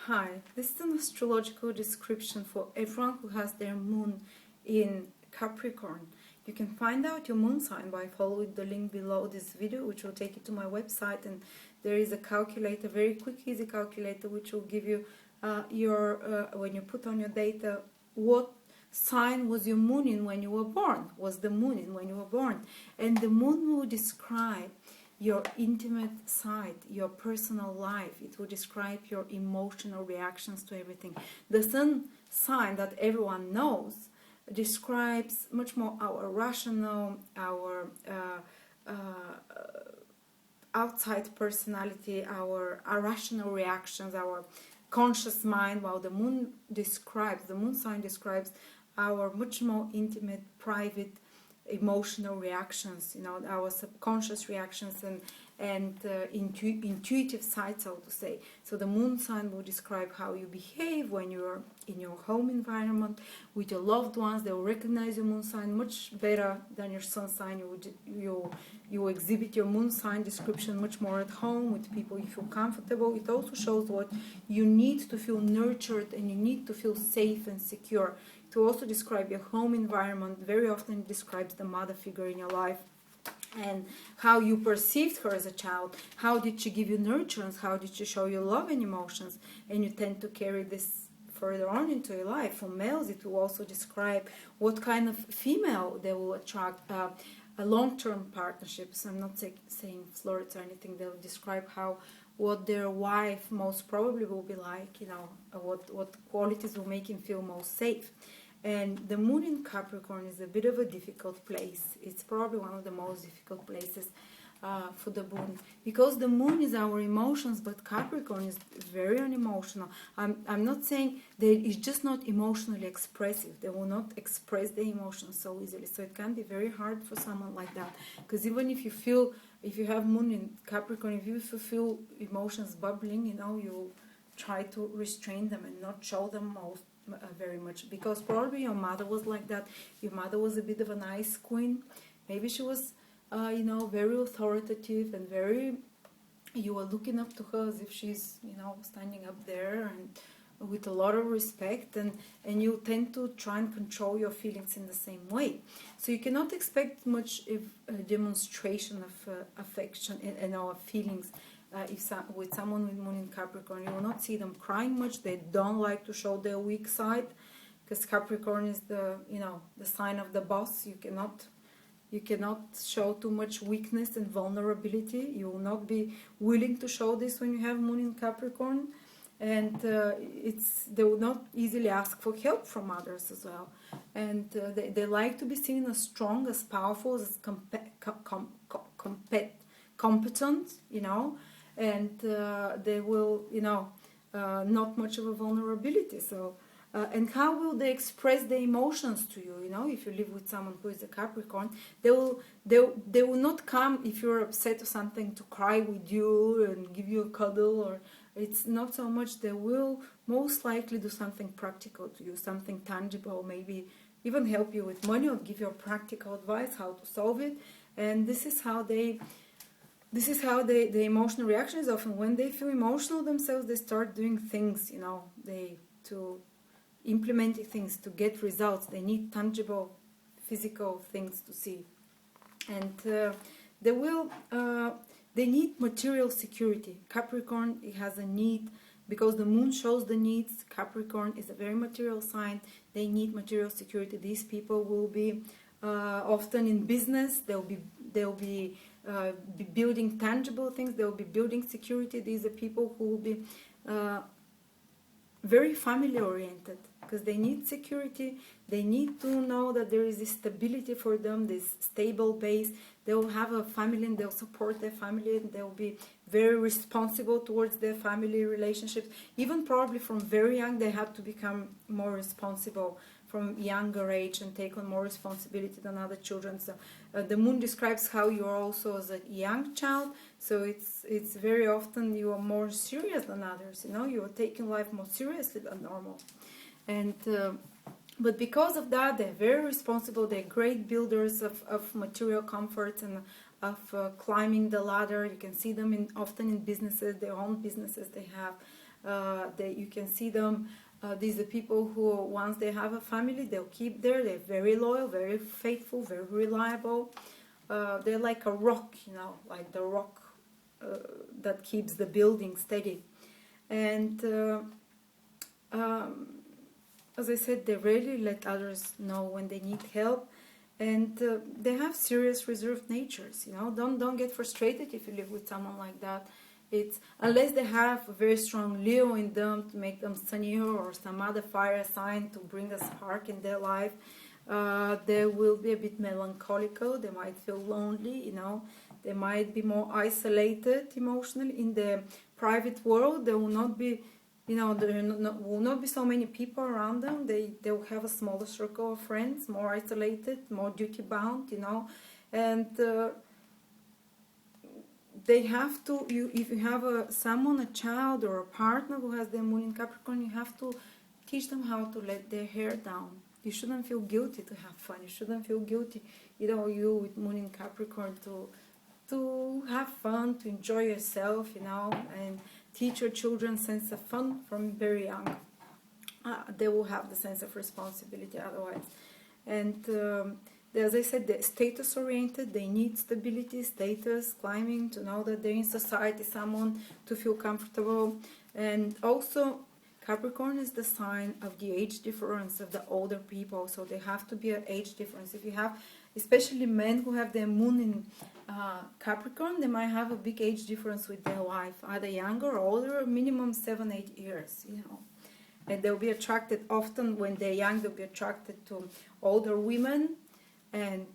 Hi, this is an astrological description for everyone who has their moon in Capricorn. You can find out your moon sign by following the link below this video, which will take you to my website, and there is a calculator, very quick, easy calculator, which will give you when you put on your data, what sign was your moon in when you were born, was the moon in when you were born, and the moon will describe your intimate side, your personal life. It will describe your emotional reactions to everything. The sun sign that everyone knows describes much more our rational, our outside personality, our irrational reactions, our conscious mind, while the moon sign describes our much more intimate, private, emotional reactions, our subconscious reactions and intuitive side, so to say. So the moon sign will describe how you behave when you're in your home environment with your loved ones. They will recognize your moon sign much better than your sun sign. You will exhibit your moon sign description much more at home with people you feel comfortable. It also shows what you need to feel nurtured and you need to feel safe and secure. To also describe your home environment, very often it describes the mother figure in your life and how you perceived her as a child. How did she give you nurturance? How did she show you love and emotions? And you tend to carry this further on into your life. For males, it will also describe what kind of female they will attract. A long-term partnerships. I'm not saying flirts or anything. They'll describe what their wife most probably will be like. What qualities will make him feel most safe. And the moon in Capricorn is a bit of a difficult place. It's probably one of the most difficult places for the moon, because the moon is our emotions, but Capricorn is very unemotional. I'm not saying that it's just not emotionally expressive. They will not express the emotions so easily. So it can be very hard for someone like that, because even if you have moon in Capricorn, if you feel emotions bubbling, you try to restrain them and not show them very much, because probably your mother was like that. Your mother was a bit of an ice queen. Maybe she was very authoritative and you were looking up to her as if she's standing up there and with a lot of respect, and you tend to try and control your feelings in the same way. So you cannot expect much of a demonstration of affection and our feelings. With someone with moon in Capricorn, you will not see them crying much. They don't like to show their weak side, because Capricorn is the sign of the boss. You cannot show too much weakness and vulnerability. You will not be willing to show this when you have moon in Capricorn, and they will not easily ask for help from others as well. And they like to be seen as strong, as powerful, as competent, and they will, not much of a vulnerability. So, and how will they express their emotions to you? If you live with someone who is a Capricorn, they will not come if you're upset or something to cry with you and give you a cuddle, or it's not so much. They will most likely do something practical to you, something tangible, maybe even help you with money or give you practical advice how to solve it. And this is how the emotional reaction is. Often when they feel emotional themselves, they start doing things, to implementing things to get results. They need tangible, physical things to see. And they need material security. Capricorn, it has a need, because the moon shows the needs. Capricorn is a very material sign. They need material security. These people will be often in business. They'll be building tangible things. They'll be building security. These are people who will be very family oriented, because they need security. They need to know that there is this stability for them, this stable base. They will have a family and they'll support their family, and they'll be very responsible towards their family relationships. Even probably from very young, they have to become more responsible from younger age and take on more responsibility than other children. So the moon describes how you are also as a young child. So it's very often you are more serious than others. You are taking life more seriously than normal. And but because of that, they're very responsible. They're great builders of material comforts and of climbing the ladder. You can see them often in businesses, their own businesses they have. You can see them. These are people who, once they have a family, they'll keep there. They're very loyal, very faithful, very reliable. They're like a rock, you know, like the rock that keeps the building steady. And as I said, they rarely let others know when they need help. And they have serious reserved natures, you know. Don't get frustrated if you live with someone like that. It's unless they have a very strong Leo in them to make them sunnier, or some other fire sign to bring a spark in their life. They will be a bit melancholical. They might feel lonely, you know. They might be more isolated emotionally in the private world. They will not be, you know, there will not be so many people around them. They will have a smaller circle of friends, more isolated, more duty bound, you know. And they have to, if you have a child or a partner who has their moon in Capricorn, you have to teach them how to let their hair down. You shouldn't feel guilty to have fun. You shouldn't feel guilty, you know, you with moon in Capricorn to have fun, to enjoy yourself, you know, and teach your children sense of fun from very young. They will have the sense of responsibility otherwise. And as I said, they're status oriented. They need stability, status, climbing, to know that they're in society, someone to feel comfortable. And also Capricorn is the sign of the age difference of the older people, so they have to be an age difference. If you have, especially men who have their moon in Capricorn, they might have a big age difference with their wife, either younger or older, minimum 7-8 years, you know. And they'll be attracted often when they're young. They'll be attracted to older women, and